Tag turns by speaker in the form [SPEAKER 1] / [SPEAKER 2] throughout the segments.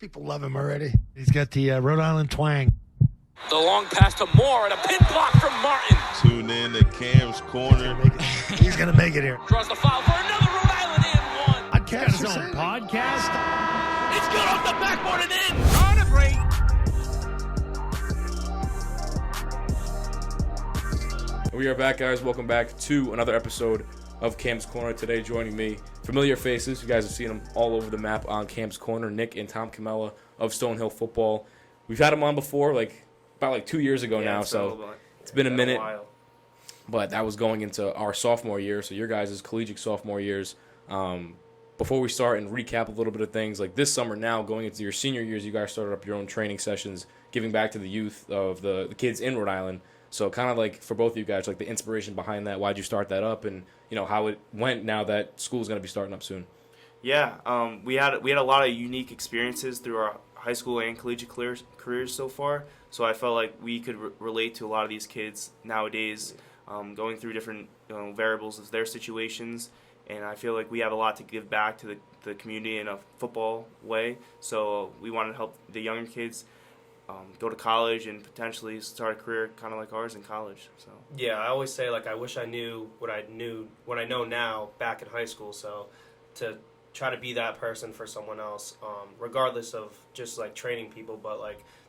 [SPEAKER 1] People love him already. He's got the Rhode Island twang.
[SPEAKER 2] The long pass to Moore and a pin block from Martin.
[SPEAKER 3] Tune in to Cam's Corner.
[SPEAKER 1] He's going to make it here.
[SPEAKER 2] Draws the foul for another Rhode Island and one.
[SPEAKER 1] Podcast.
[SPEAKER 4] Got his own podcast.
[SPEAKER 2] It's good off the backboard and in. On a break.
[SPEAKER 5] We are back, guys. Welcome back to another episode of Cam's Corner. Today, joining me, familiar faces. You guys have seen them all over the map on Cam's Corner. Nic and Tom Comella of StoneHill Football. We've had them on before, about 2 years ago now, so it's been a minute. But that was going into our sophomore year, so your guys' collegiate sophomore years. Before we start and recap a little bit of things, like this summer now, going into your senior years, you guys started up your own training sessions, giving back to the youth of the kids in Rhode Island. So kind of like for both of you guys, like the inspiration behind that, why'd you start that up, and how it went now that school's going to be starting up soon.
[SPEAKER 6] Yeah, we had a lot of unique experiences through our high school and collegiate careers so far. So I felt like we could relate to a lot of these kids nowadays, going through different variables of their situations. And I feel like we have a lot to give back to the community in a football way. So we wanted to help the younger kids go to college and potentially start a career kind of like ours in college. So
[SPEAKER 7] yeah, I always say I wish I knew what I know now back in high school. So to try to be that person for someone else, regardless of just training people, but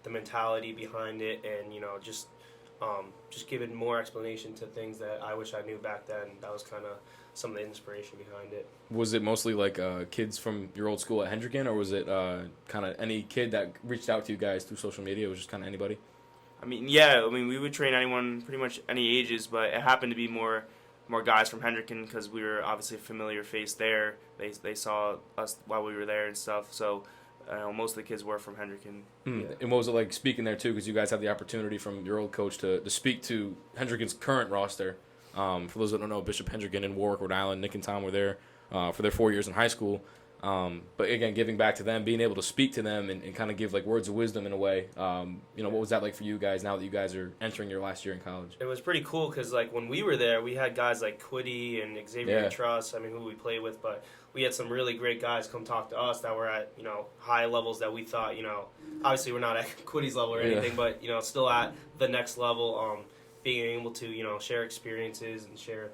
[SPEAKER 7] the mentality behind it, and just giving more explanation to things that I wish I knew back then. That was kind of some of the inspiration behind it. Was it
[SPEAKER 5] mostly kids from your old school at Hendricken, or was it kind of any kid that reached out to you guys through social media? It was just kind of anybody?
[SPEAKER 6] We would train anyone, pretty much any ages, but it happened to be more guys from Hendricken because we were obviously a familiar face there. They saw us while we were there and stuff, so most of the kids were from Hendricken.
[SPEAKER 5] Yeah. And what was it like speaking there too, because you guys had the opportunity from your old coach to speak to Hendricken's current roster. For those that don't know, Bishop Hendricken and Warwick, Rhode Island, Nic and Tom were there for their 4 years in high school. But again, giving back to them, being able to speak to them and kind of give words of wisdom in a way. What was that like for you guys now that you guys are entering your last year in college?
[SPEAKER 7] It was pretty cool because when we were there, we had guys like Quiddy and Xavier Truss, who we played with, but we had some really great guys come talk to us that were at, high levels that we thought, obviously we're not at Quiddy's level or anything, but, still at the next level, being able to, share experiences and share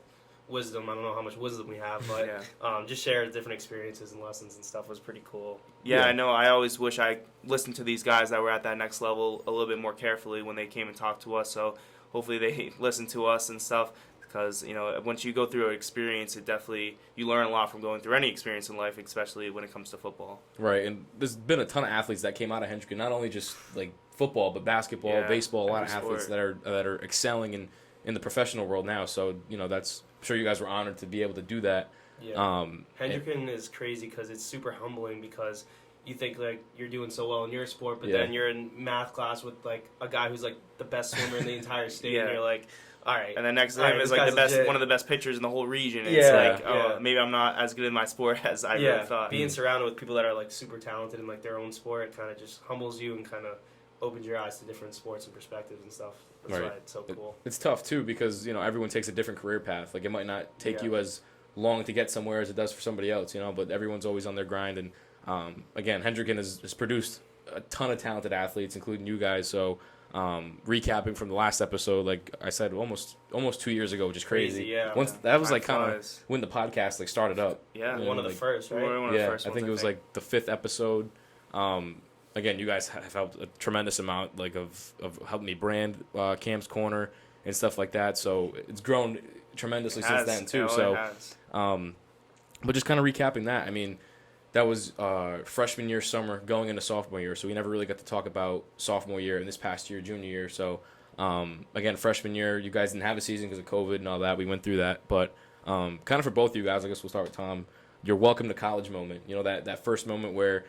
[SPEAKER 7] wisdom. I don't know how much wisdom we have, but just share different experiences and lessons and stuff was pretty cool.
[SPEAKER 6] Yeah, I know. I always wish I listened to these guys that were at that next level a little bit more carefully when they came and talked to us. So hopefully they listen to us and stuff, because once you go through an experience, you learn a lot from going through any experience in life, especially when it comes to football.
[SPEAKER 5] Right, and there's been a ton of athletes that came out of Hendricken, not only just football, but basketball, baseball. A lot of athletes that are excelling in the professional world now. So that's, I'm sure you guys were honored to be able to do that.
[SPEAKER 7] Yeah. Hendricken is crazy because it's super humbling, because you think you're doing so well in your sport, but then you're in math class with a guy who's the best swimmer in the entire state, and you're like, all right.
[SPEAKER 6] And the next to him is the best, one of the best pitchers in the whole region. And it's maybe I'm not as good in my sport as I really thought.
[SPEAKER 7] Being surrounded with people that are super talented in their own sport, it kind of just humbles you and kind of opens your eyes to different sports and perspectives and stuff. That's why it's so cool. It's
[SPEAKER 5] tough too, because everyone takes a different career path. It might not take you as long to get somewhere as it does for somebody else. But everyone's always on their grind. And again, Hendricken has produced a ton of talented athletes, including you guys. So recapping from the last episode, like I said, almost 2 years ago, which is crazy.
[SPEAKER 7] Yeah.
[SPEAKER 5] Once that was kind of when the podcast started up.
[SPEAKER 6] Yeah,
[SPEAKER 7] one of the first, right?
[SPEAKER 6] One of the first
[SPEAKER 5] I think it was the 5th episode. Again, you guys have helped a tremendous amount, of helping me brand Cam's Corner and stuff like that. So it's grown tremendously since then too. But just kind of recapping that, that was freshman year summer going into sophomore year. So we never really got to talk about sophomore year and this past year, junior year. So again, freshman year, you guys didn't have a season because of COVID and all that. We went through that, but kind of for both of you guys, I guess we'll start with Tom. Your welcome to college moment. That first moment where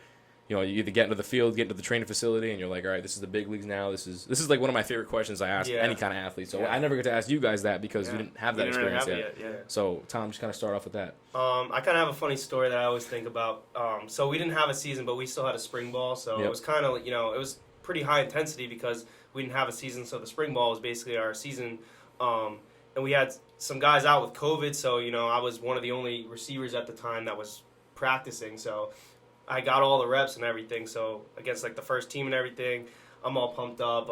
[SPEAKER 5] you either get into the field, get into the training facility, and you're like, all right, this is the big leagues now. This is one of my favorite questions I ask any kind of athlete. So I never get to ask you guys that because you didn't have that experience yet. So Tom, just kind of start off with that.
[SPEAKER 7] I kind of have a funny story that I always think about. So we didn't have a season, but we still had a spring ball. So it was kind of, it was pretty high intensity because we didn't have a season. So the spring ball was basically our season. And we had some guys out with COVID. So, I was one of the only receivers at the time that was practicing. So I got all the reps and everything. So against like the first team and everything, I'm all pumped up.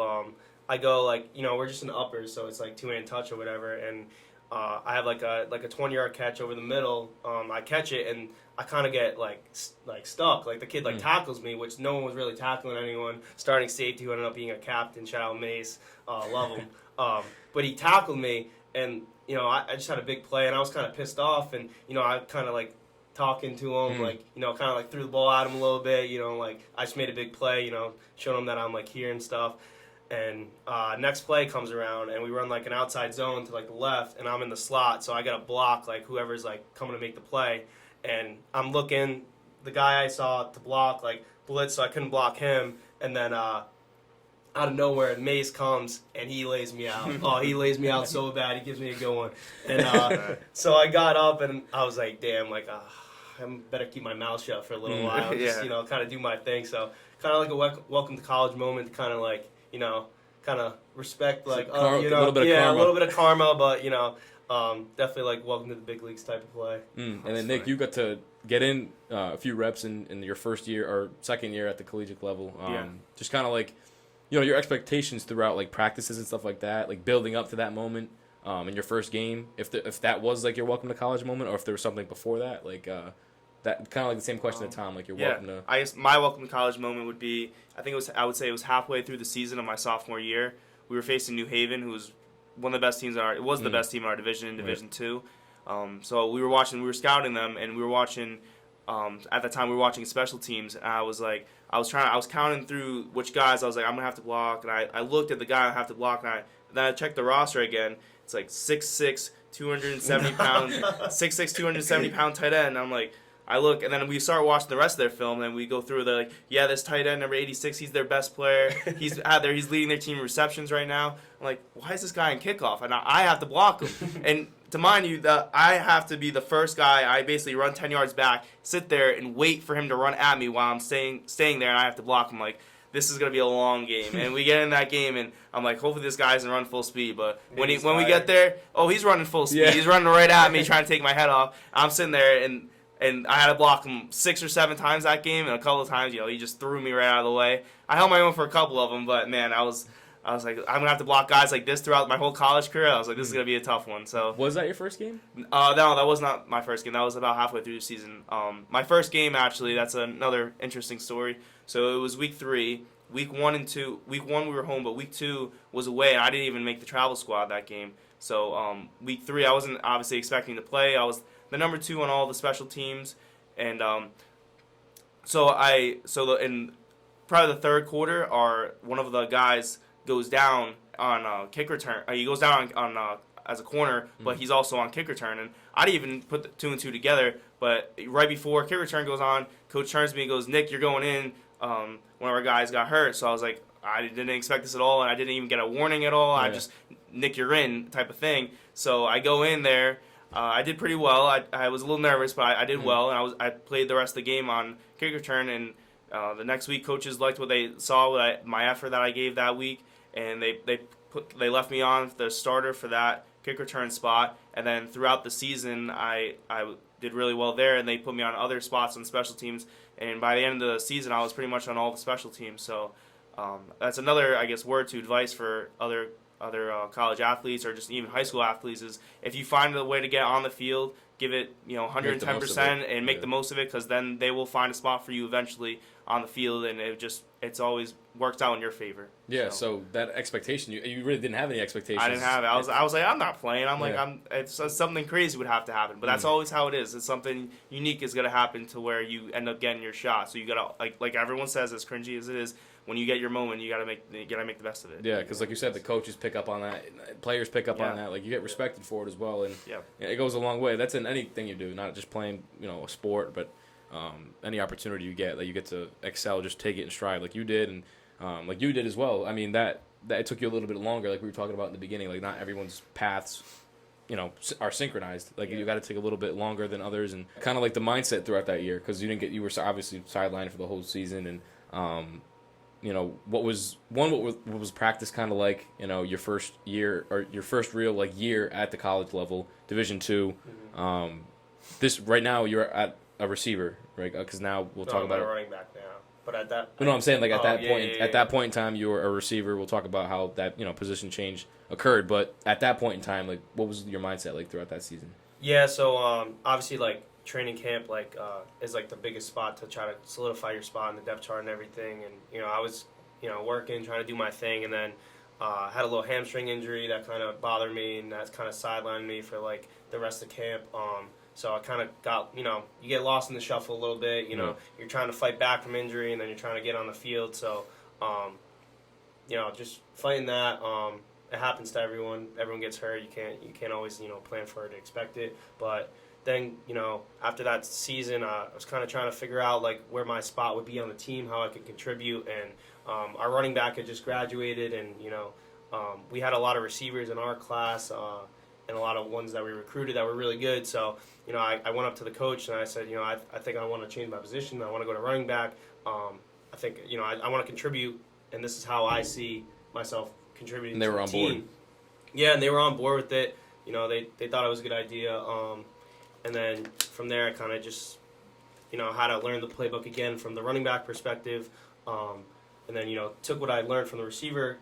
[SPEAKER 7] I go like, we're just in the uppers, so it's like 2-hand touch or whatever, and I have like a 20-yard catch over the middle. I catch it and I kind of get like stuck. Like the kid tackles me, which no one was really tackling anyone. Starting safety who ended up being a captain, shout out Mace, love him. But he tackled me, and I just had a big play, and I was kind of pissed off, and I kind of like talking to him, like kind of like threw the ball at him a little bit. Like I just made a big play, showing him that I'm like here and stuff. And next play comes around, and we run like an outside zone to like the left, and I'm in the slot, so I got to block like whoever's like coming to make the play. And I'm looking, the guy I saw to block like blitz, so I couldn't block him. And then out of nowhere, Mace comes and he lays me out. Oh, he lays me out so bad. He gives me a good one. And so I got up and I was like, damn, like I better keep my mouth shut for a little while, just kind of do my thing. So kind of like a welcome to college moment, to kind of like kind of respect, like
[SPEAKER 5] a little bit of karma.
[SPEAKER 7] A little bit of karma, but definitely like welcome to the big leagues type of play.
[SPEAKER 5] And then Nick, you got to get in a few reps in your first year or second year at the collegiate level. Just kind of like, your expectations throughout like practices and stuff like that, like building up to that moment in your first game. If that was like your welcome to college moment, or if there was something before that, like that kind of like the same question to Tom, like your welcome to.
[SPEAKER 6] I guess my welcome to college moment would be, I would say it was halfway through the season of my sophomore year. We were facing New Haven, who was one of the best teams the best team in our division, in Division II. So we were scouting them, and we were watching. At the time, we were watching special teams, and I was counting through which guys I was like, I'm gonna have to block, and I looked at the guy I have to block, and then I checked the roster again. It's like 6'6", 270 pound, 6'6", 270 pound tight end. And I'm like, I look, and then we start watching the rest of their film, and we go through this tight end, number 86, he's their best player. He's leading their team in receptions right now. I'm like, why is this guy in kickoff? And I have to block him. And to mind you, I have to be the first guy. I basically run 10 yards back, sit there, and wait for him to run at me while I'm staying there, and I have to block him. Like, this is going to be a long game. And we get in that game, and I'm like, hopefully this guy doesn't run full speed. But when we get there, he's running full speed. Yeah. He's running right at me, trying to take my head off. I'm sitting there, and I had to block him 6 or 7 times that game, and a couple of times, he just threw me right out of the way. I held my own for a couple of them, but man, I was like, I'm gonna have to block guys like this throughout my whole college career. I was like, this is gonna be a tough one. So
[SPEAKER 5] was that your first game?
[SPEAKER 6] No, that was not my first game. That was about halfway through the season. My first game, actually, that's another interesting story. So it was week 3. Week 1 and 2. Week 1 we were home, but week 2 was away, and I didn't even make the travel squad that game. So week 3, I wasn't obviously expecting to play. I was the number 2 on all the special teams, and in probably the third quarter, one of the guys goes down on kick return. He goes down on as a corner, but he's also on kick return. And I didn't even put the 2 and 2 together. But right before kick return goes on, coach turns to me and goes, "Nick, you're going in." One of our guys got hurt, so I was like, I didn't expect this at all, and I didn't even get a warning at all. Yeah. I just, Nick, you're in type of thing. So I go in there. I did pretty well. I was a little nervous, but I did well, and I played the rest of the game on kick return. And the next week, coaches liked what they saw, my effort that I gave that week, and they left me on the starter for that kick return spot. And then throughout the season, I did really well there, and they put me on other spots on special teams. And by the end of the season, I was pretty much on all the special teams. So that's another, I guess, word to advice for other college athletes or just even high school athletes is if you find a way to get on the field, give it 110% and make the most of it, because then they will find a spot for you eventually on the field, and it's always works out in your favor.
[SPEAKER 5] Yeah. So that expectation, you really didn't have any expectations.
[SPEAKER 6] I didn't have it. I was like, I'm not playing. It's something crazy would have to happen, but that's always how it is. It's something unique is gonna happen to where you end up getting your shot. So you gotta like everyone says, as cringy as it is, when you get your moment, you gotta make the best of it.
[SPEAKER 5] Yeah, because like you said, the coaches pick up on that, players pick up on that. Like you get respected for it as well, and it goes a long way. That's in anything you do, not just playing, a sport, but any opportunity you get, you get to excel, just take it in stride, like you did, and like you did as well. I mean that it took you a little bit longer, like we were talking about in the beginning. Like not everyone's paths, are synchronized. Like you got to take a little bit longer than others, and kind of like the mindset throughout that year, because you were obviously sidelined for the whole season, and what was practice kind of like, your first year or your first real year at the college level, Division II. This right now you're at a receiver, right? Because now we'll
[SPEAKER 7] No,
[SPEAKER 5] talk
[SPEAKER 7] I'm
[SPEAKER 5] about
[SPEAKER 7] a
[SPEAKER 5] it.
[SPEAKER 7] running back now. But at that,
[SPEAKER 5] No, I'm saying like at that point,
[SPEAKER 7] yeah.
[SPEAKER 5] at that point in time, you were a receiver. We'll talk about how that position change occurred. But at that point in time, like, what was your mindset like throughout that season?
[SPEAKER 7] Yeah, so obviously like training camp is like the biggest spot to try to solidify your spot in the depth chart and everything. And I was working, trying to do my thing, and then had a little hamstring injury that kind of bothered me, and that's kind of sidelined me for like the rest of camp. So I kind of got, you get lost in the shuffle a little bit. You're trying to fight back from injury, and then you're trying to get on the field. So, just fighting that. It happens to everyone. Everyone gets hurt. You can't always, plan for it, expect it. But then, after that season, I was kind of trying to figure out like where my spot would be on the team, how I could contribute, and our running back had just graduated, and we had a lot of receivers in our class. And a lot of ones that we recruited that were really good. So, I went up to the coach and I said, I think I want to change my position. I want to go to running back. I think, I want to contribute, and this is how I see myself contributing
[SPEAKER 5] and they
[SPEAKER 7] to
[SPEAKER 5] were
[SPEAKER 7] the
[SPEAKER 5] on
[SPEAKER 7] team.
[SPEAKER 5] board.
[SPEAKER 7] Yeah, and they were on board with it. They thought it was a good idea. And then from there, I kind of just, had to learn the playbook again from the running back perspective. And then, took what I learned from the receiver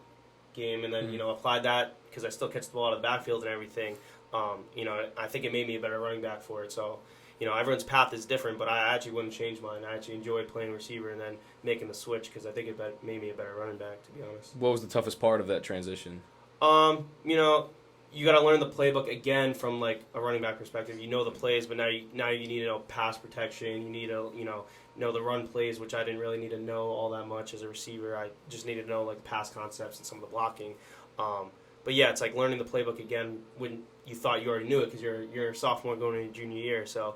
[SPEAKER 7] game and then, applied that because I still catch the ball out of the backfield and everything. I think it made me a better running back for it. So, everyone's path is different, but I actually wouldn't change mine. I actually enjoyed playing receiver and then making the switch because I think it made me a better running back, to be honest.
[SPEAKER 5] What was the toughest part of that transition?
[SPEAKER 7] You got to learn the playbook again from like a running back perspective. You know the plays, but now you need to know pass protection. You need to know the run plays, which I didn't really need to know all that much as a receiver. I just needed to know like pass concepts and some of the blocking. But yeah, it's like learning the playbook again when you thought you already knew it because you're a sophomore going into your junior year. So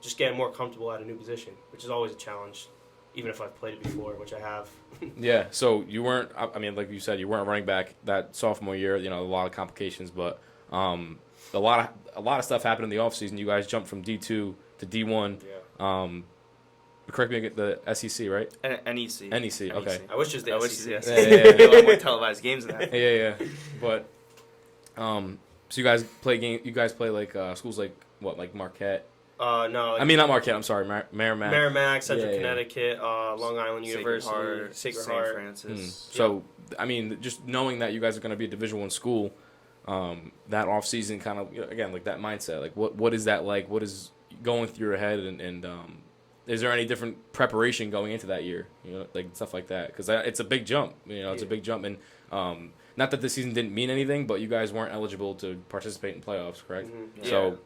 [SPEAKER 7] just getting more comfortable at a new position, which is always a challenge, even if I've played it before, which I have.
[SPEAKER 5] Yeah, so you weren't, I mean, like you said, you weren't running back that sophomore year, a lot of complications, but a lot of stuff happened in the offseason. You guys jumped from D2 to D1.
[SPEAKER 7] Yeah.
[SPEAKER 5] Correct me, the SEC, right?
[SPEAKER 6] NEC.
[SPEAKER 5] NEC, okay.
[SPEAKER 7] I wish just the SEC.
[SPEAKER 6] Yes.
[SPEAKER 5] Yeah.
[SPEAKER 6] A lot more televised games than that.
[SPEAKER 5] Yeah. But, so you guys play like schools like, what, like Marquette?
[SPEAKER 7] No.
[SPEAKER 5] I mean, not Marquette, I'm sorry, Merrimack.
[SPEAKER 7] Merrimack, Central
[SPEAKER 5] Yeah.
[SPEAKER 7] Connecticut, Long Island University, Sacred
[SPEAKER 6] St.
[SPEAKER 7] Heart.
[SPEAKER 6] Francis.
[SPEAKER 5] So, I mean, just knowing that you guys are going to be a Division I school, that off-season kind of, again, like that mindset, like what is that like? What is going through your head? And is there any different preparation going into that year? Like stuff like that? Because it's a big jump. It's a big jump. And not that this season didn't mean anything, but you guys weren't eligible to participate in playoffs, correct?
[SPEAKER 7] Mm-hmm. Yeah.
[SPEAKER 5] So,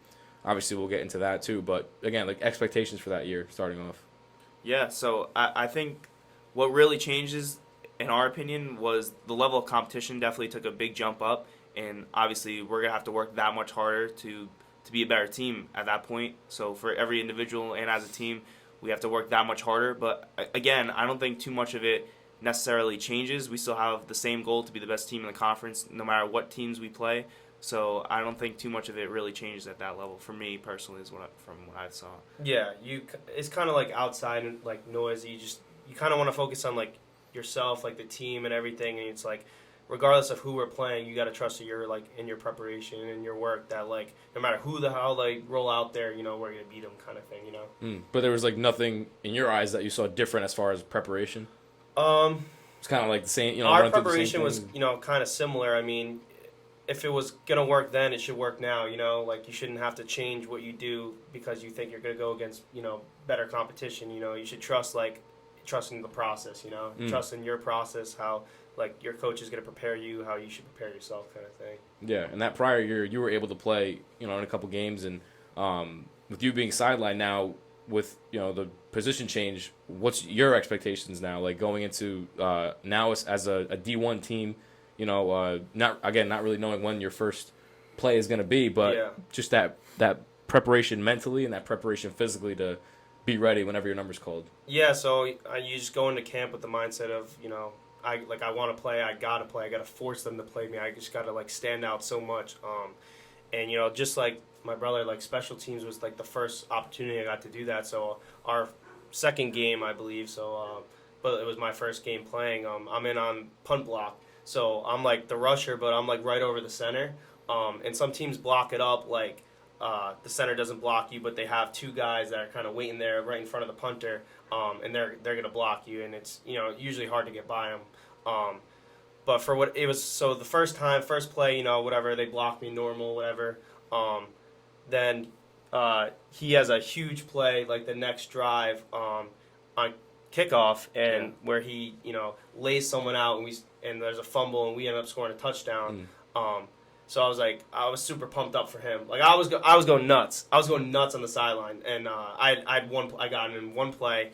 [SPEAKER 5] obviously, we'll get into that too. But, again, like expectations for that year starting off.
[SPEAKER 6] Yeah, so I think what really changes, in our opinion, was the level of competition definitely took a big jump up. And obviously, we're going to have to work that much harder to be a better team at that point. So for every individual and as a team, we have to work that much harder. But again, I don't think too much of it necessarily changes. We still have the same goal to be the best team in the conference no matter what teams we play. So I don't think too much of it really changes at that level. For me personally, is from what I saw.
[SPEAKER 7] Yeah, it's kind of like outside and like noise. You kind of want to focus on like yourself, like the team and everything. And it's like, regardless of who we're playing, you got to trust that you're like in your preparation and your work. That like no matter who the hell they roll out there, we're gonna beat them, kind of thing.
[SPEAKER 5] But there was like nothing in your eyes that you saw different as far as preparation. It's kind of like the same.
[SPEAKER 7] Our preparation was kind of similar. I mean, if it was gonna work then, it should work now. Like you shouldn't have to change what you do because you think you're gonna go against better competition. You should trusting the process. Trusting your process, how like your coach is gonna prepare you, how you should prepare yourself, kind of thing.
[SPEAKER 5] Yeah, and that prior year you were able to play in a couple games, and with you being sidelined now with the position change, what's your expectations now? Like going into now as a D1 team. Not really knowing when your first play is going to be, but just that preparation mentally and that preparation physically to be ready whenever your number's called.
[SPEAKER 7] Yeah, so you just go into camp with the mindset of, I want to play, I got to play, I got to force them to play me, I just got to, stand out so much. And, just like my brother, special teams was, the first opportunity I got to do that. So our second game, I believe, but it was my first game playing. I'm in on punt block. So I'm the rusher, but I'm right over the center. And some teams block it up the center doesn't block you, but they have two guys that are kind of waiting there right in front of the punter, and they're going to block you, and it's usually hard to get by them. But for what it was, so the first play, whatever, they blocked me normal, whatever. Then he has a huge play like the next drive on kickoff, and where he lays someone out, and there's a fumble, and we end up scoring a touchdown. So I was super pumped up for him. Like I was going nuts. I was going nuts on the sideline, and I got him in one play.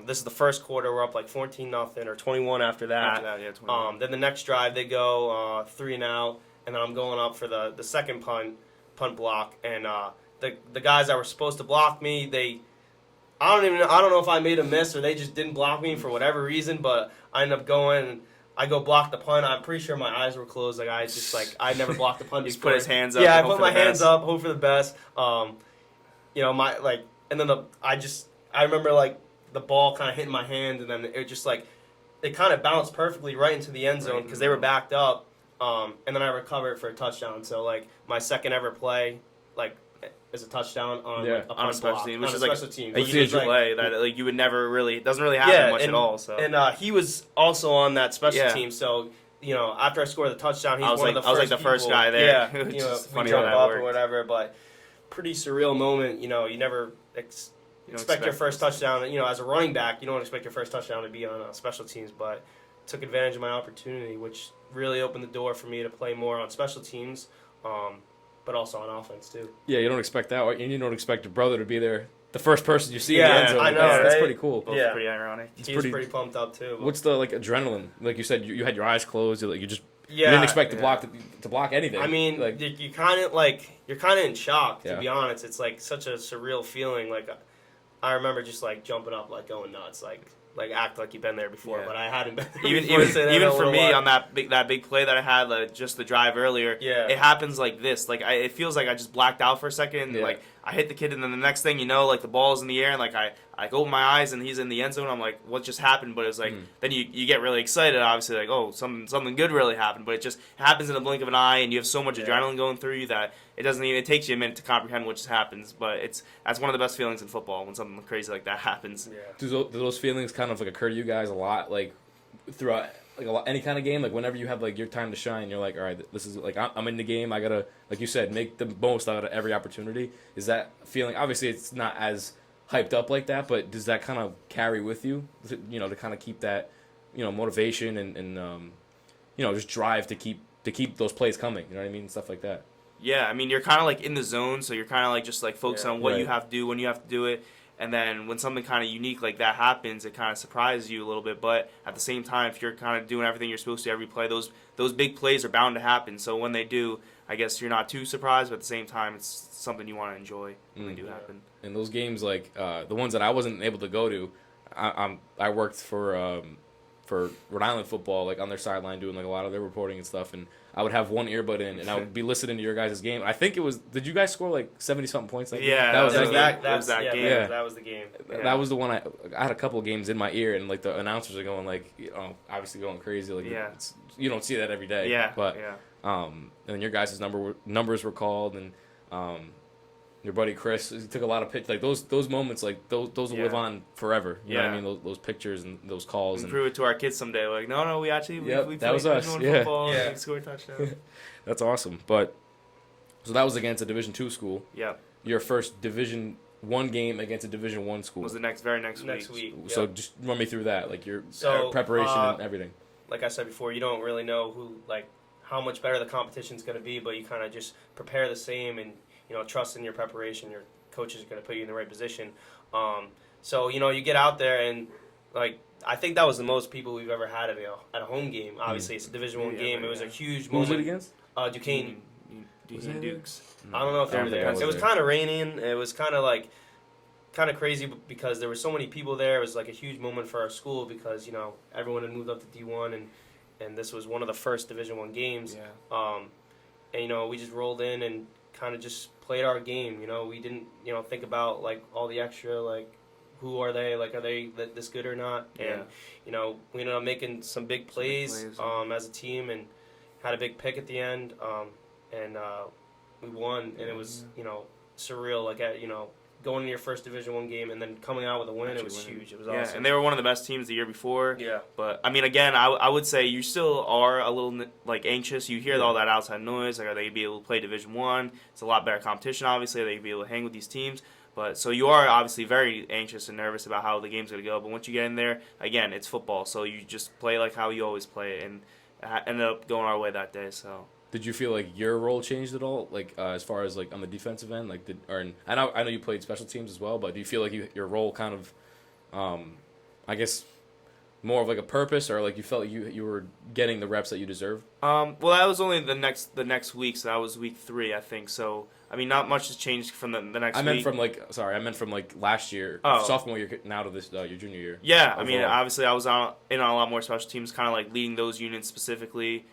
[SPEAKER 7] This is the first quarter. We're up like 14-0 or 21 after that. 21. Then the next drive they go 3 and out, and then I'm going up for the second punt block, and the guys that were supposed to block me, I don't know if I made a miss or they just didn't block me for whatever reason, but I ended up going. I go block the punt. I'm pretty sure my eyes were closed. Like I never blocked the punt.
[SPEAKER 6] He put his hands up.
[SPEAKER 7] Yeah, I put my hands up, hope for the best. And then I remember like the ball kind of hitting my hand, and then it just like it kind of bounced perfectly right into the end zone because they were backed up. And then I recovered for a touchdown. So like my second ever play, like, is a touchdown on
[SPEAKER 6] on a special team, which is like
[SPEAKER 7] a
[SPEAKER 6] huge play that like you would never really doesn't really happen much at all. So
[SPEAKER 7] he was also on that special team. So after I scored the touchdown, I was like the
[SPEAKER 6] first guy there.
[SPEAKER 7] Yeah,
[SPEAKER 6] which is funny
[SPEAKER 7] we
[SPEAKER 6] how
[SPEAKER 7] jump
[SPEAKER 6] that
[SPEAKER 7] up
[SPEAKER 6] worked.
[SPEAKER 7] or whatever. But pretty surreal moment. You never expect your first touchdown. As a running back, you don't expect your first touchdown to be on special teams. But took advantage of my opportunity, which really opened the door for me to play more on special teams. But also on offense too.
[SPEAKER 5] Yeah, you don't expect that, and you don't expect your brother to be there, the first person you see
[SPEAKER 7] Yeah,
[SPEAKER 5] in the end zone.
[SPEAKER 7] I know,
[SPEAKER 5] That's
[SPEAKER 7] right?
[SPEAKER 5] pretty cool.
[SPEAKER 6] Both pretty ironic.
[SPEAKER 7] He was pretty pumped up too. But
[SPEAKER 5] What's the adrenaline? Like you said, you had your eyes closed. You just
[SPEAKER 7] yeah,
[SPEAKER 5] you didn't expect to block anything.
[SPEAKER 7] I mean,
[SPEAKER 5] like,
[SPEAKER 7] you kind of you're kind of in shock, to
[SPEAKER 5] Yeah.
[SPEAKER 7] be honest. It's like such a surreal feeling. Like I remember just jumping up, going nuts, like act like you've been there before,
[SPEAKER 6] Yeah.
[SPEAKER 7] but I hadn't been there
[SPEAKER 6] Even
[SPEAKER 7] before, so
[SPEAKER 6] even
[SPEAKER 7] I
[SPEAKER 6] for
[SPEAKER 7] don't know
[SPEAKER 6] me
[SPEAKER 7] why.
[SPEAKER 6] on that big play that I had, just the drive earlier, it happens like this. It feels like I just blacked out for a second.
[SPEAKER 5] Yeah.
[SPEAKER 6] Like I hit the kid, and then the next thing you know, the ball's in the air, and I open my eyes, and he's in the end zone. I'm like, what just happened? But it's then you get really excited, obviously, something good really happened. But it just happens in the blink of an eye, and you have so much adrenaline going through you that it takes you a minute to comprehend what just happens. But that's one of the best feelings in football when something crazy like that happens.
[SPEAKER 7] Yeah.
[SPEAKER 5] do those feelings kind of occur to you guys a lot, throughout any kind of game? Whenever you have your time to shine, you're like, all right, this is I'm in the game. I gotta, like you said, make the most out of every opportunity. Is that feeling? Obviously, it's not as hyped up like that, but does that kind of carry with you? To kind of keep that, motivation and just drive to keep those plays coming. You know what I mean? Stuff like that.
[SPEAKER 6] Yeah, I mean, you're kind of in the zone, so you're kind of just focused on what
[SPEAKER 5] Right.
[SPEAKER 6] you have to do when you have to do it. And then when something kind of unique like that happens, it kind of surprises you a little bit. But at the same time, if you're kind of doing everything you're supposed to every play, those big plays are bound to happen. So when they do, I guess you're not too surprised, but at the same time, it's something you want to enjoy when they do happen.
[SPEAKER 5] And those games, the ones that I wasn't able to go to, I worked for Rhode Island football, on their sideline, doing a lot of their reporting and stuff, and I would have one earbud in, and I would be listening to your guys' game. I think it was. Did you guys score 70-something points?
[SPEAKER 6] Yeah,
[SPEAKER 5] that was that game.
[SPEAKER 6] That was that game.
[SPEAKER 5] Yeah.
[SPEAKER 7] That was the game.
[SPEAKER 6] Yeah.
[SPEAKER 5] That was the one I had a couple of games in my ear, and the announcers are going obviously going crazy. You don't see that every day.
[SPEAKER 6] Yeah,
[SPEAKER 5] But
[SPEAKER 6] yeah.
[SPEAKER 5] and then your guys' numbers were called, and your buddy Chris, he took a lot of pictures. Those moments, those will live on forever. You know what I mean? Those pictures and those calls.
[SPEAKER 6] And prove it to our kids someday. No, we actually we
[SPEAKER 5] that
[SPEAKER 6] played
[SPEAKER 5] was us.
[SPEAKER 6] Division I
[SPEAKER 5] Yeah.
[SPEAKER 6] football.
[SPEAKER 7] Yeah.
[SPEAKER 6] And we scored a touchdown.
[SPEAKER 5] That's awesome. But so that was against a Division II school.
[SPEAKER 6] Yeah.
[SPEAKER 5] Your first Division I game against a Division I school.
[SPEAKER 6] Was the very next
[SPEAKER 7] week.
[SPEAKER 5] So
[SPEAKER 7] Yep.
[SPEAKER 5] just run me through that, your
[SPEAKER 7] So,
[SPEAKER 5] preparation and everything.
[SPEAKER 7] Like I said before, you don't really know how much better the competition's going to be, but you kind of just prepare the same and trust in your preparation. Your coaches are going to put you in the right position. So you get out there and I think that was the most people we've ever had at a home game. Obviously, it's a Division I game. It was a huge
[SPEAKER 5] Who was
[SPEAKER 7] moment.
[SPEAKER 5] it against?
[SPEAKER 7] Duquesne.
[SPEAKER 6] Dukes.
[SPEAKER 7] I don't know if
[SPEAKER 5] I don't think I
[SPEAKER 7] it
[SPEAKER 5] was
[SPEAKER 7] was
[SPEAKER 5] there.
[SPEAKER 7] kind of raining. It was kind of crazy because there were so many people there. It was a huge moment for our school because everyone had moved up to D1 and this was one of the first Division I games.
[SPEAKER 6] Yeah.
[SPEAKER 7] And we just rolled in and kind of just played our game. We didn't think about all the extra who are they, are they this good or not?
[SPEAKER 6] Yeah.
[SPEAKER 7] And we ended up making some big plays, as a team and had a big pick at the end. And we won, and it was surreal. Like going to your first Division I game and then coming out with a win, it was huge. It was awesome.
[SPEAKER 6] And they were one of the best teams the year before.
[SPEAKER 7] Yeah.
[SPEAKER 6] But I mean, again, I would say you still are a little like anxious. You hear all that outside noise. Like, are they be able to play Division I? It's a lot better competition. Obviously, they be able to hang with these teams. But so you are obviously very anxious and nervous about how the game's going to go. But once you get in there, again, it's football. So you just play like how you always play it, and ended up going our way that day. So.
[SPEAKER 5] Did you feel like your role changed at all, like as far as like on the defensive end, like I know you played special teams as well, but do you feel like your role kind of, I guess, more of like a purpose, or like you felt like you were getting the reps that you deserve?
[SPEAKER 6] Well, that was only the next week, so that was week 3, I think. So I mean, not much has changed from the next week.
[SPEAKER 5] I meant from last year, sophomore year now to this your junior year.
[SPEAKER 6] Yeah,
[SPEAKER 5] overall.
[SPEAKER 6] I mean, obviously I was in on a lot more special teams, kind of like leading those units specifically.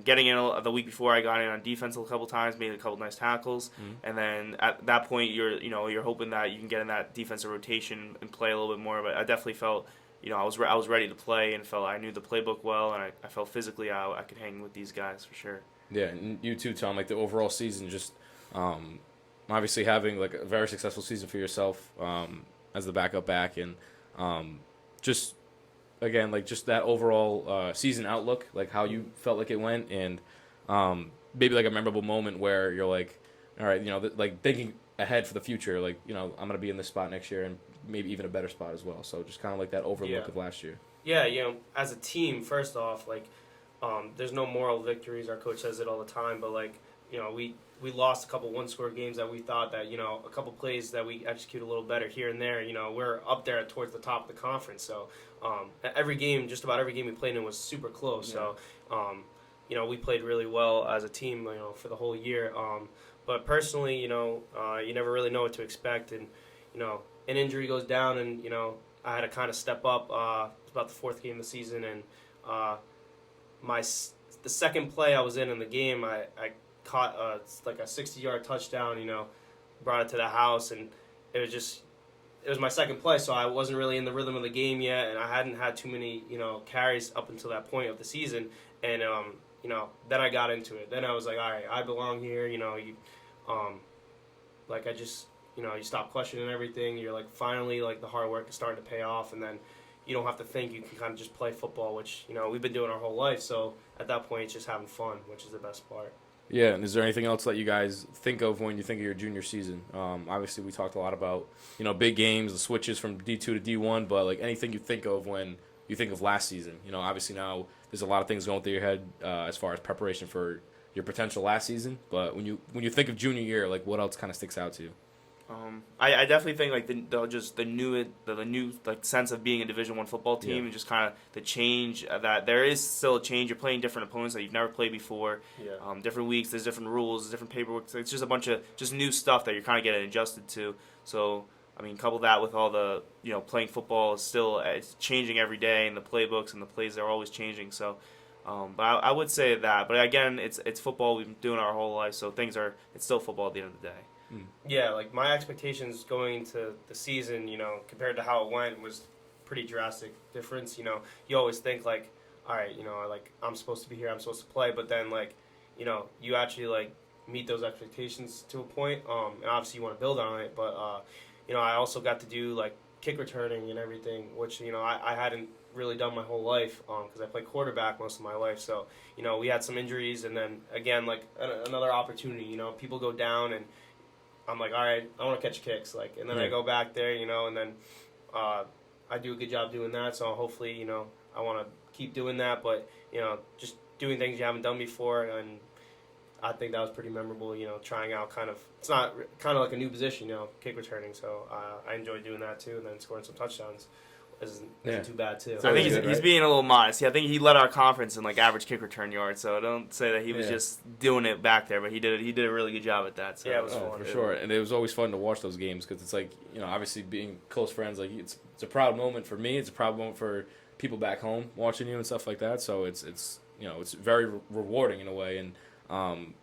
[SPEAKER 6] Getting in the week before, I got in on defense a couple times, made a couple nice tackles, and then at that point you're hoping that you can get in that defensive rotation and play a little bit more. But I definitely felt I was ready to play and felt I knew the playbook well, and I felt physically I could hang with these guys for sure.
[SPEAKER 5] Yeah, and you too, Tom. Like the overall season, just obviously having like a very successful season for yourself as the backup back, and just. Again, like just that overall season outlook, like how you felt like it went, and maybe like a memorable moment where you're like, all right, like thinking ahead for the future, like, I'm going to be in this spot next year and maybe even a better spot as well. So just kind of like that overlook of last year.
[SPEAKER 7] Yeah, as a team, first off, like, there's no moral victories. Our coach says it all the time, but like, we lost a couple one-score games that we thought that, a couple plays that we execute a little better here and there. We're up there towards the top of the conference. So just about every game we played in was super close. Yeah. So, we played really well as a team, for the whole year. But personally, you never really know what to expect. And, an injury goes down and, I had to kind of step up. It was about the 4th game of the season. And the second play I was in the game, I caught like a 60-yard touchdown, brought it to the house, and it was my second play, so I wasn't really in the rhythm of the game yet, and I hadn't had too many, carries up until that point of the season, and, then I got into it. Then I was like, all right, I belong here, you stop questioning everything. You're like, finally, like, the hard work is starting to pay off, and then you don't have to think. You can kind of just play football, which, we've been doing our whole life, so at that point, it's just having fun, which is the best part.
[SPEAKER 5] Yeah, and is there anything else that you guys think of when you think of your junior season? Obviously, we talked a lot about, big games, the switches from D2 to D1, but, like, anything you think of when you think of last season? Obviously now there's a lot of things going through your head as far as preparation for your potential last season, but when you think of junior year, like, what else kind of sticks out to you?
[SPEAKER 6] I definitely think like the new like sense of being a Division I football team, and just kind of the change that there is still a change. You're playing different opponents that you've never played before. Yeah. Different weeks, there's different rules, there's different paperwork. It's just a bunch of just new stuff that you're kind of getting adjusted to. So I mean, couple that with all the playing football is still it's changing every day, and the playbooks and the plays are always changing. So. But I would say that. But again, it's football. We've been doing it our whole life, so it's still football at the end of the day.
[SPEAKER 7] Yeah, like my expectations going into the season, compared to how it went was pretty drastic difference. You always think like, all right, like I'm supposed to be here, I'm supposed to play, but then like, you actually like meet those expectations to a point. And obviously you want to build on it, but I also got to do like kick returning and everything, which I hadn't really done my whole life because I played quarterback most of my life. So we had some injuries, and then again like another opportunity. People go down and I'm like, all right, I want to catch kicks, like, and then I go back there, and then I do a good job doing that. So hopefully, I want to keep doing that, but just doing things you haven't done before, and I think that was pretty memorable. Trying out it's not kind of like a new position, kick returning. So I enjoyed doing that too, and then scoring some touchdowns. Isn't too bad too.
[SPEAKER 6] So I think he's being a little modest. I think he led our conference in like average kick return yards. So don't say that he was just doing it back there, but he did a really good job at that. So
[SPEAKER 7] yeah, it was fun
[SPEAKER 5] for sure. And it was always fun to watch those games because it's like obviously being close friends, like it's a proud moment for me. It's a proud moment for people back home watching you and stuff like that. So it's very rewarding in a way. And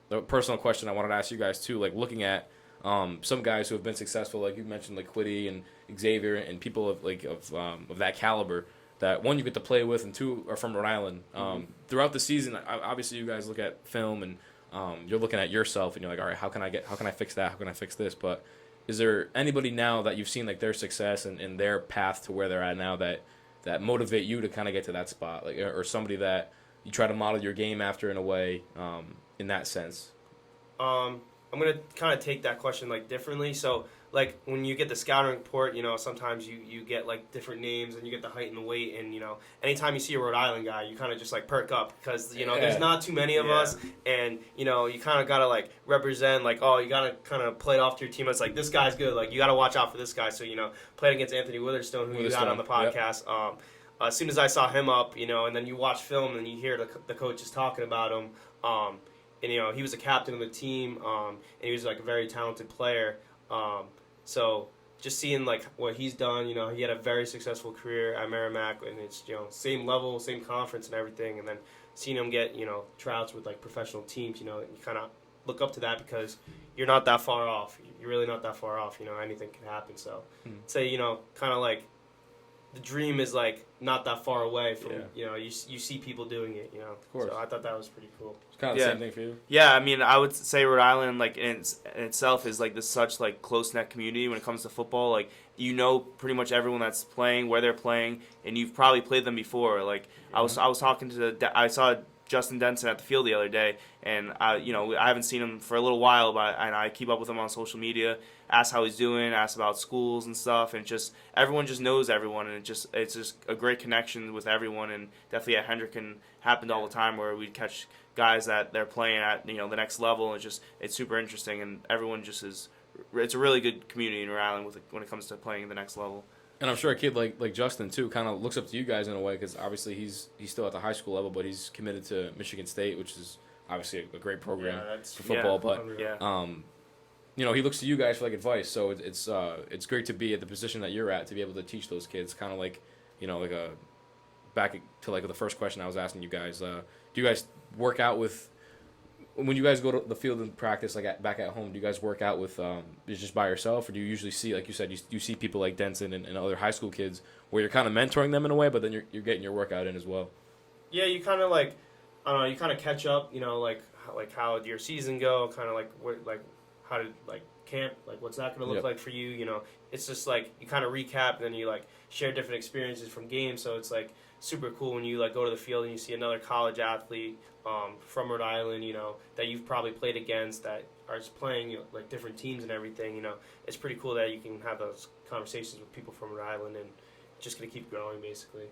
[SPEAKER 5] the personal question I wanted to ask you guys too, like looking at some guys who have been successful, like you mentioned, like Quiddy and Xavier and people of that caliber that one you get to play with and two are from Rhode Island. Throughout the season, obviously you guys look at film and you're looking at yourself and you're like, all right, how can I fix that? How can I fix this? But is there anybody now that you've seen like their success and their path to where they're at now that motivate you to kind of get to that spot, like, or somebody that you try to model your game after in a way, in that sense?
[SPEAKER 7] I'm gonna kind of take that question like differently. So like when you get the scouting report, sometimes you get like different names and you get the height and the weight, and anytime you see a Rhode Island guy, you kind of just like perk up because there's not too many of us, and you kind of gotta like represent, like, oh, you gotta kind of play it off to your team. It's like, this guy's good, like you gotta watch out for this guy. So playing against Anthony Witherstone, who you had on the podcast. Yep. As soon as I saw him up, and then you watch film and you hear the coaches talking about him, and he was a captain of the team, and he was like a very talented player. So just seeing like what he's done, he had a very successful career at Merrimack, and it's same level, same conference and everything, and then seeing him get tryouts with like professional teams, you kind of look up to that because you're not that far off. You're really not that far off. Anything can happen. So say kind of like the dream is like not that far away from you see people doing it.
[SPEAKER 5] Of course.
[SPEAKER 7] So I thought that was pretty cool.
[SPEAKER 5] It's kind of the same thing for you.
[SPEAKER 6] Yeah, I mean, I would say Rhode Island, like in itself, is like this such like close knit community when it comes to football. Like pretty much everyone that's playing, where they're playing, and you've probably played them before. Like I was talking to I saw Justin Denson at the field the other day, and I haven't seen him for a little while, but I keep up with him on social media, ask how he's doing, ask about schools and stuff, and just everyone just knows everyone, and it's just a great connection with everyone. And definitely at Hendricken happened all the time where we'd catch guys that they're playing at the next level, and it's super interesting, and everyone just is. It's a really good community in Rhode Island when it comes to playing the next level.
[SPEAKER 5] And I'm sure a kid like Justin too kind of looks up to you guys in a way, because obviously he's still at the high school level, but he's committed to Michigan State, which is obviously a great program for football. But he looks to you guys for like advice. So it's great to be at the position that you're at to be able to teach those kids. Kind of like like a back to like the first question I was asking you guys. Do you guys work out with? When you guys go to the field and practice, like back at home, do you guys work out with just by yourself, or do you usually see, like you said, you see people like Denson and other high school kids where you're kind of mentoring them in a way, but then you're getting your workout in as well? Yeah,
[SPEAKER 7] you kind of like, I don't know, you kind of catch up, like how did your season go, kind of like how did like camp, like what's that going to look like for you? It's just like you kind of recap, and then you like share different experiences from games. So it's like super cool when you like go to the field and you see another college athlete from Rhode Island, that you've probably played against, that are just playing like different teams and everything. It's pretty cool that you can have those conversations with people from Rhode Island, and just gonna keep growing basically.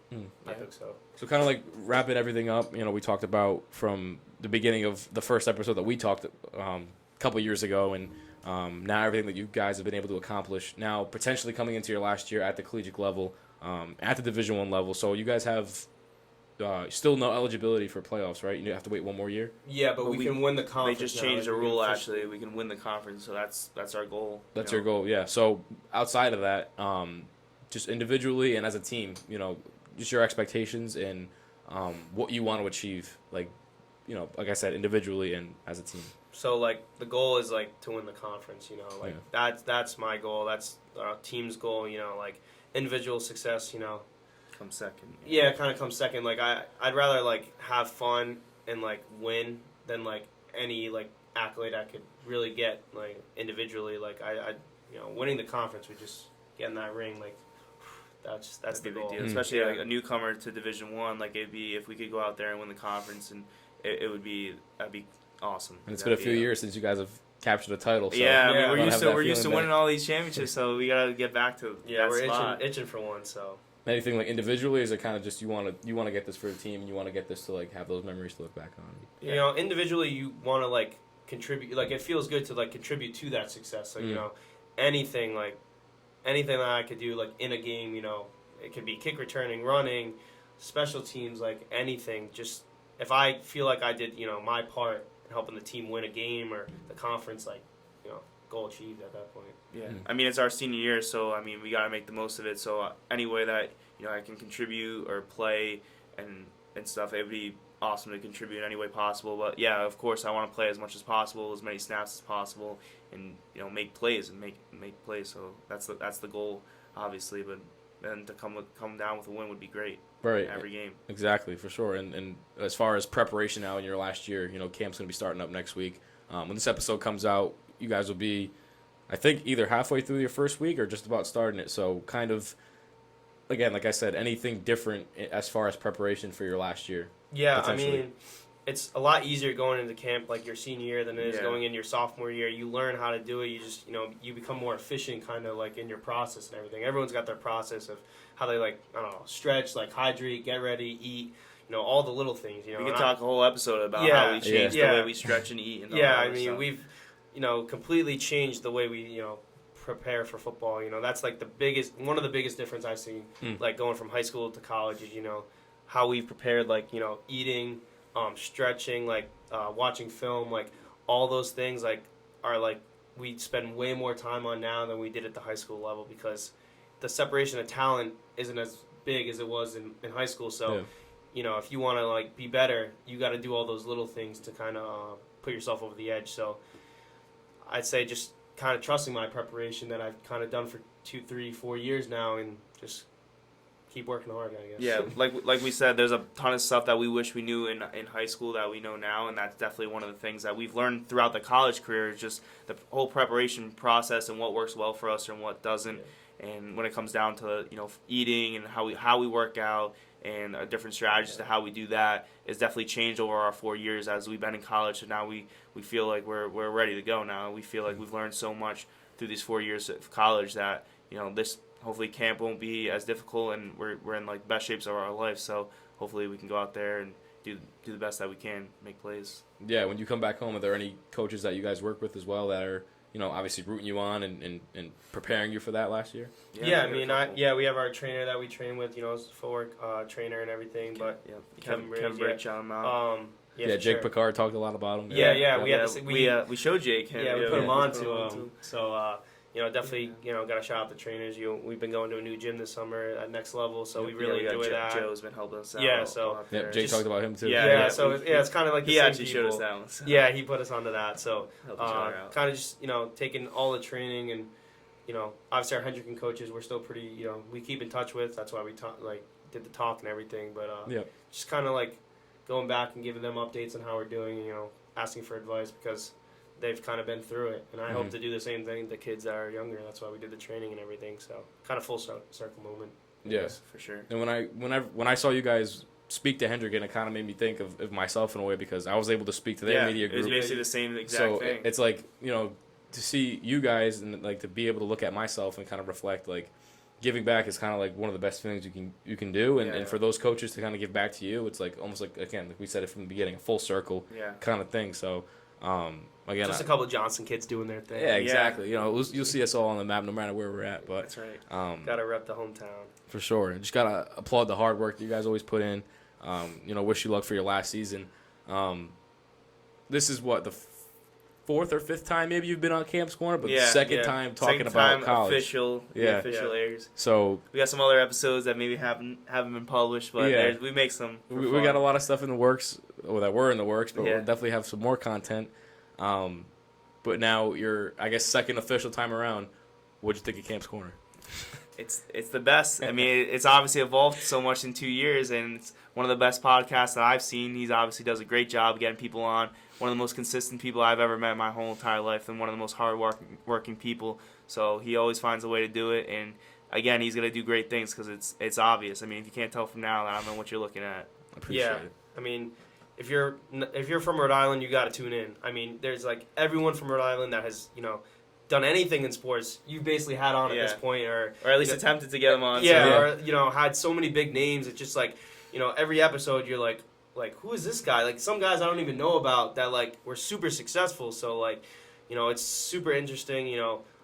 [SPEAKER 7] I think so.
[SPEAKER 5] So kind of like wrapping everything up, we talked about from the beginning of the first episode that we talked a couple years ago, and now everything that you guys have been able to accomplish, now potentially coming into your last year at the collegiate level, at the Division I level. So you guys have still no eligibility for playoffs, right? You have to wait one more year.
[SPEAKER 7] Yeah, but we can win the conference.
[SPEAKER 6] They just changed the rule. Actually, we can win the conference, so that's our goal.
[SPEAKER 5] That's your goal, yeah. So outside of that, just individually and as a team, just your expectations and what you want to achieve, like I said, individually and as a team.
[SPEAKER 7] So like the goal is like to win the conference, that's my goal. That's our team's goal. Like individual success,
[SPEAKER 6] come second.
[SPEAKER 7] Yeah, kind of come second. Like I'd rather like have fun and like win than like any like accolade I could really get like individually. Like I winning the conference would just getting that ring, like that's the goal.
[SPEAKER 6] Deal. Especially like a newcomer to Division I. Like it'd be, if we could go out there and win the conference, and that'd be awesome.
[SPEAKER 5] And it's been a few years since you guys have captured a title. So
[SPEAKER 6] we're used to winning all these championships, so we gotta get back to that
[SPEAKER 7] we're
[SPEAKER 6] spot.
[SPEAKER 7] itching for one. So
[SPEAKER 5] anything like individually, is it kind of just you want to get this for the team, and you want to get this to like have those memories to look back on?
[SPEAKER 7] Individually you want to like contribute. Like it feels good to like contribute to that success. So anything that I could do like in a game, it could be kick returning, running, special teams, like anything. Just if I feel like I did my part in helping the team win a game or the conference, like goal achieved at that point.
[SPEAKER 6] Yeah, I mean, it's our senior year, so I mean we got to make the most of it. So any way that I can contribute or play and stuff, it would be awesome to contribute in any way possible. But yeah, of course I want to play as much as possible, as many snaps as possible, and make plays and make plays. So that's the goal, obviously. But then to come down with a win would be great. every game.
[SPEAKER 5] Exactly, for sure. And as far as preparation now in your last year, camp's going to be starting up next week. When this episode comes out, you guys will be, I think, either halfway through your first week or just about starting it. So kind of, again, like I said, anything different as far as preparation for your last year?
[SPEAKER 7] Yeah, I mean, it's a lot easier going into camp like your senior year than it is going in your sophomore year. You learn how to do it. You just, you become more efficient kind of like in your process and everything. Everyone's got their process of how they stretch, hydrate, get ready, eat, all the little things,
[SPEAKER 6] We could talk a whole episode about how we changed the way we stretch and eat. And all
[SPEAKER 7] I mean, we've, completely changed the way we, prepare for football. That's like one of the biggest difference I've seen, like going from high school to college is, how we've prepared, eating, stretching, watching film, all those things, are we spend way more time on now than we did at the high school level because the separation of talent isn't as big as it was in high school. So, if you want to be better, you got to do all those little things to kind of put yourself over the edge. So, I'd say just kind of trusting my preparation that I've kind of done for 2, 3, 4 years now, and just keep working hard, I guess.
[SPEAKER 6] Yeah, like we said, there's a ton of stuff that we wish we knew in high school that we know now, and that's definitely one of the things that we've learned throughout the college career is just the whole preparation process and what works well for us and what doesn't. Yeah. And when it comes down to eating and how we work out and different strategies to how we do that, it's definitely changed over our 4 years as we've been in college. So now we feel like we're ready to go now. We feel like we've learned so much through these 4 years of college that this. Hopefully camp won't be as difficult, and we're in best shapes of our life. So hopefully we can go out there and do the best that we can, make plays.
[SPEAKER 5] Yeah, when you come back home, are there any coaches that you guys work with as well that are obviously rooting you on and preparing you for that last year?
[SPEAKER 7] Yeah, I mean, we have our trainer that we train with, footwork trainer and everything. But
[SPEAKER 6] Kevin Bridge, shout him out.
[SPEAKER 5] Jake Picard talked a lot about him.
[SPEAKER 6] We showed Jake.
[SPEAKER 7] We put him on to him. So. Definitely, got to shout out the trainers. We've been going to a new gym this summer at Next Level, so we really enjoy that.
[SPEAKER 6] Joe's been helping us out.
[SPEAKER 7] Yeah, so
[SPEAKER 5] Jake talked about him too.
[SPEAKER 7] So it's kind of like the
[SPEAKER 6] he
[SPEAKER 7] same
[SPEAKER 6] actually
[SPEAKER 7] people.
[SPEAKER 6] showed us that one. So.
[SPEAKER 7] Yeah, he put us onto that. So kind of just taking all the training and obviously our Hendricken coaches we're still pretty we keep in touch with. That's why we did the talk and everything. But just kind of going back and giving them updates on how we're doing. Asking for advice because they've kind of been through it, and I hope to do the same thing. The kids that are younger, that's why we did the training and everything. So kind of full circle moment.
[SPEAKER 5] Yes,
[SPEAKER 6] for sure.
[SPEAKER 5] And when I saw you guys speak to Hendricken, it kind of made me think of myself in a way because I was able to speak to their media group.
[SPEAKER 6] It was basically the same exact thing.
[SPEAKER 5] It's to see you guys and to be able to look at myself and kind of reflect giving back is kind of one of the best things you can do, and for those coaches to kind of give back to you, it's almost again like we said it from the beginning, a full circle kind of thing. So. Again,
[SPEAKER 7] just a couple of Johnson kids doing their thing.
[SPEAKER 5] Yeah, exactly. You'll see us all on the map no matter where we're at. But
[SPEAKER 6] that's right.
[SPEAKER 7] Gotta rep the hometown
[SPEAKER 5] for sure. Just gotta applaud the hard work that you guys always put in. Wish you luck for your last season. This is the 4th or 5th time maybe you've been on Camp's Corner, but the second time talking about college.
[SPEAKER 6] Official airs.
[SPEAKER 5] So
[SPEAKER 6] we got some other episodes that maybe haven't been published, but we make some.
[SPEAKER 5] We got a lot of stuff in the works, or that were in the works, but we'll definitely have some more content. But now you're, I guess, second official time around. What'd you think of Camp's Corner?
[SPEAKER 6] It's the best. I mean, it's obviously evolved so much in 2 years, and it's one of the best podcasts that I've seen. He's obviously does a great job getting people on. One of the most consistent people I've ever met in my whole entire life, and one of the most hard-working people. So he always finds a way to do it, and again, he's gonna do great things because it's obvious. I mean, if you can't tell from now, I don't know what you're looking at.
[SPEAKER 5] I appreciate it.
[SPEAKER 7] I mean, if you're from Rhode Island, you got to tune in. I mean, there's everyone from Rhode Island that has done anything in sports. You've basically had on at this point, or
[SPEAKER 6] at least attempted to get them on.
[SPEAKER 7] Or had so many big names. It's just every episode you're like who is this guy? Some guys I don't even know about that were super successful. So it's super interesting.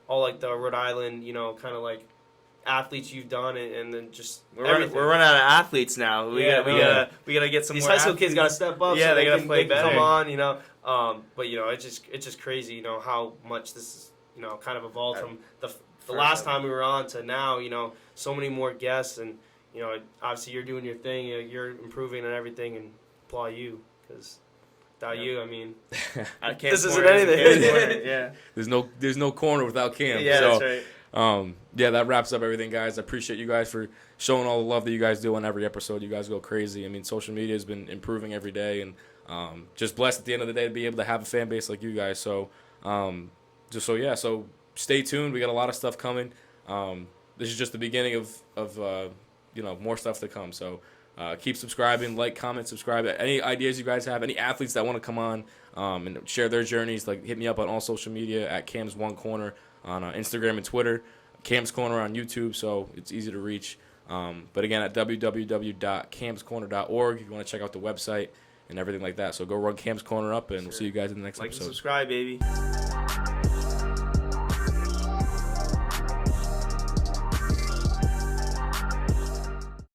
[SPEAKER 7] All the Rhode Island kind of athletes you've done, and then just
[SPEAKER 6] we're running out of athletes now. We gotta get some
[SPEAKER 7] these
[SPEAKER 6] more
[SPEAKER 7] high school kids gotta step up.
[SPEAKER 6] Yeah,
[SPEAKER 7] so
[SPEAKER 6] they gotta play better.
[SPEAKER 7] Come on, but it's just crazy. How much this is kind of evolved from the last time we were on to now. So many more guests, and obviously you're doing your thing. You're improving and everything, and applaud you because without you, I mean,
[SPEAKER 6] this
[SPEAKER 7] isn't anything.
[SPEAKER 6] Yeah,
[SPEAKER 5] there's no corner without Cam.
[SPEAKER 6] Yeah,
[SPEAKER 5] so,
[SPEAKER 6] that's
[SPEAKER 5] Yeah, that wraps up everything, guys. I appreciate you guys for showing all the love that you guys do on every episode. You guys go crazy. I mean, social media has been improving every day, and just blessed at the end of the day to be able to have a fan base like you guys. So, so stay tuned. We got a lot of stuff coming. This is just the beginning of more stuff to come. So keep subscribing, like, comment, subscribe. Any ideas you guys have, any athletes that want to come on and share their journeys, like, hit me up on all social media at Cam's One Corner on Instagram and Twitter, Cam's Corner on YouTube, so it's easy to reach. But again, at www.camscorner.org if you want to check out the website and everything like that. So go run Cam's Corner up, and we'll see you guys in the next
[SPEAKER 6] Like and
[SPEAKER 5] episode.
[SPEAKER 6] subscribe, baby.